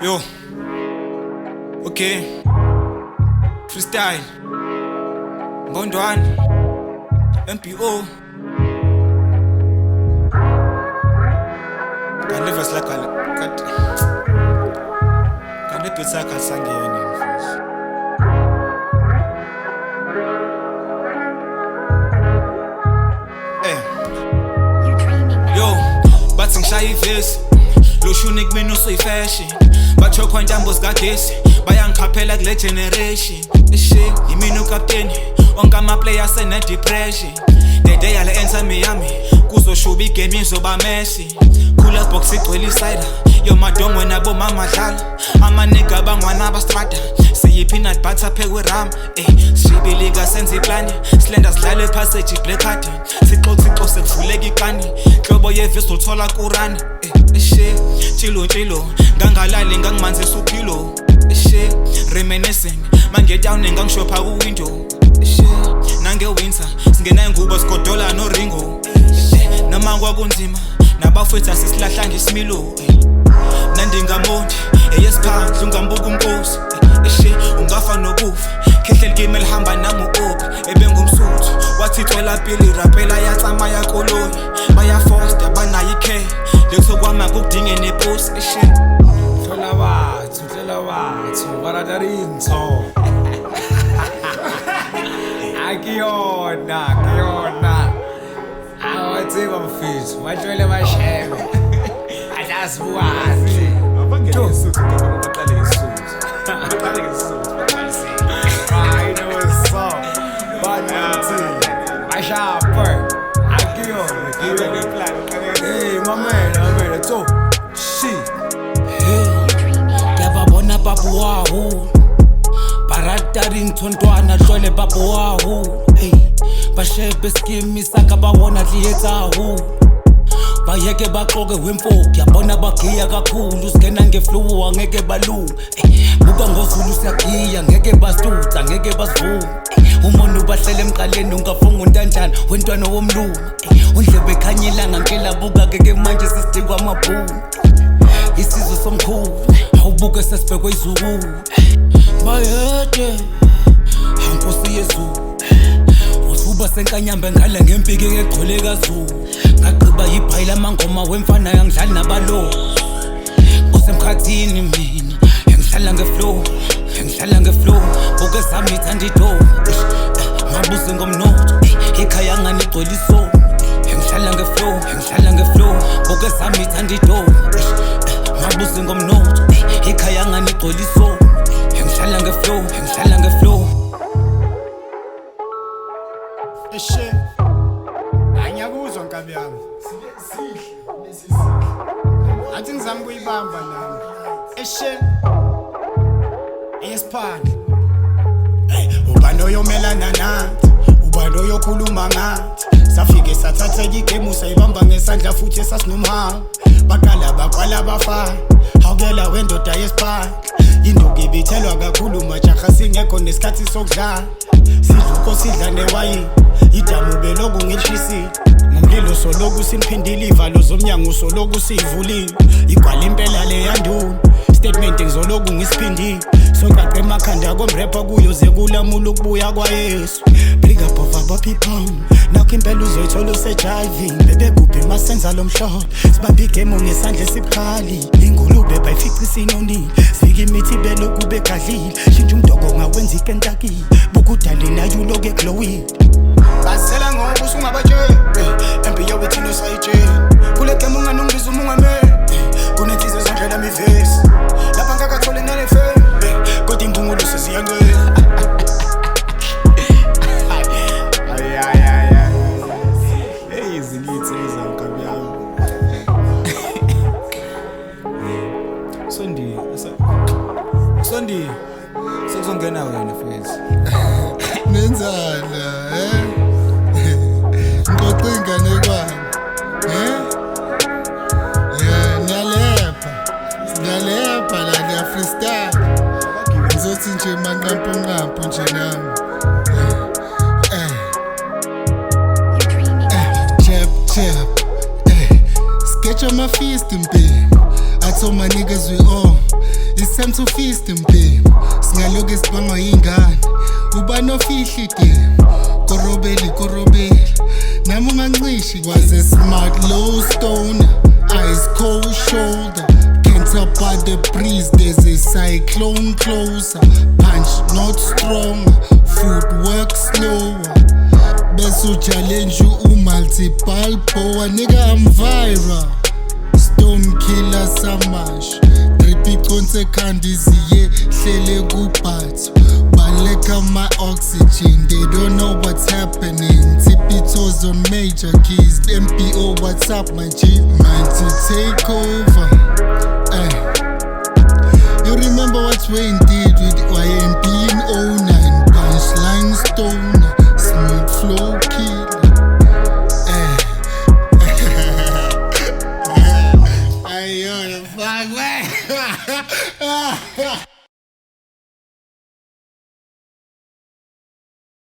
Yo, okay, freestyle, Ngondwane, MPO. Can never slack a cut. Can never slack a sang Yo, but sing shy face. Lo shunik me no soy fashion. Bacho kwa ndambos gadesi. Bayangiqaphela kule generation. Yimi no captain. Onke ama players sene depression. The day yale enter Miami. Kuzoshuba igame izoba Messi. Cooler box igcwele cider. Yo madongo nabo mama dlala. Ama nigga bangwana bastrada. Siyi peanut butter phekwe ram. Sibilika senze plan. Slender sidlale passage black card. Sixo sekuvuleka ikani. Hlobo yevesi uthola kurani. Chilo ngangalali ngangimanzisa uphilo reminiscing mange down ngangishopha ku window nange winter singena ingubo sikodola no ringo noma kwakunzima nabafethu asisilahla ngesimilo nandingamondi eyesikhandla ungambuka umkosi ungafa nokufa khehlela game elihamba nami uop ebengumsuthu wathi thola pili rapela yatsama yakoloni baya foster banayi care lekho kwama kudinge nepost Thola bathu baradarinzo akiyona awatsiba mfethu wajwele bashebe asasibukazi abangekho I know a song but Ashaper akiyona hey my man let's go shit Yababona babu wahu Baradarin Ngondwane hlole babu wahu Bashebe skimi saka bawona dliyetsahu Bayeke baqoke wemfoki yabona bagiya kakhulu singena ngeflow angeke balunga buka ngozulu siyagiya ngeke basitutha ngeke basivuma umuntu bahlele emqaleni ungafunga untanjana wentwana womlungu undlebe ekhanyilanga ngela buka ke manje sisidikwa amabhunu isizwe somkhulu awubuke sesibhekwe izulu bayede hankosi yezulu usuba senkanyamba ngala ngempiki egcwele kaZulu ngaqhiba yibhayila amangoma wemfana yangidlali nabalo osemkhathini mina ngihlala ngeflow buke sami ithanda ido mabuze ngomnotho ekhaya ngani igcwele iso ngihlala ngeflow buke sami ithanda ido mabuze ngomnotho ekhaya ngani igcwele iso ngihlala ngeflow Anyakuzwa nkabi yami athi ngizama kuyibamba nami esiphandle ubani oyomelana nathi ubani oyokhuluma ngathi safike sathatha igame usayibamba ngesandla futhi esasinomhamba baqala baqala bafana awukela wendoda yesiphandle induku ibithelwa kakhulu majaha singekho nesikhathi sokudlala sidluko sidla newayini idamu beloku ngilishisi ngomlilo soloku simphindile ivalo zomnyango soloku sivulile igwala impela le yanduna statement ngizoloku ngisiphindile soqaqe emakhanda komrapper kuyo ze kulamula ukubuya kwaYesu big up of our people nakho impela uzoyithola usejiving bebegubhe masenza lomhlobo sibapha igame ngesandla sibukhali ingulube bayifica isinonile sika imithi beloku begadlile shintsha umdoko ngawenza iKentucky bukudali nayo uloke glowing basela ngoba usungabatshela empiyo bethino sayitshela kule game unganongibiza umungameli kunethize zandlela mivesi lapha ngakathole nalefe kodwa imbungulu seziyangela hey zilithize nkabi yami Sondi sekuzongena wena mfethu Nenzala Ngocinga nekwami Ngiyalepha la ngiya freestyle Ngizothi nje manqampo nje nami Chap Sketch on my fist mpe I told my niggas we all It's time to feast mpe singaloke sibangwa yingane uba nofihli de korobeli nami ungancishi was a smart low stone eyes cold shoulder can't tell by the breeze there's a cyclone closer punch not strong footwork slower besu challenge you multiple power nigga I'm viral stone killer samash tripiconse kandiziye hlele kubhathu baleka my oxygen they don't know what's happening tipitoes on major keys MPO what's up my G man to take over you remember what Wayne did with YMP in 09 punchline stone smooth flow killer Ayo, the fuck, man.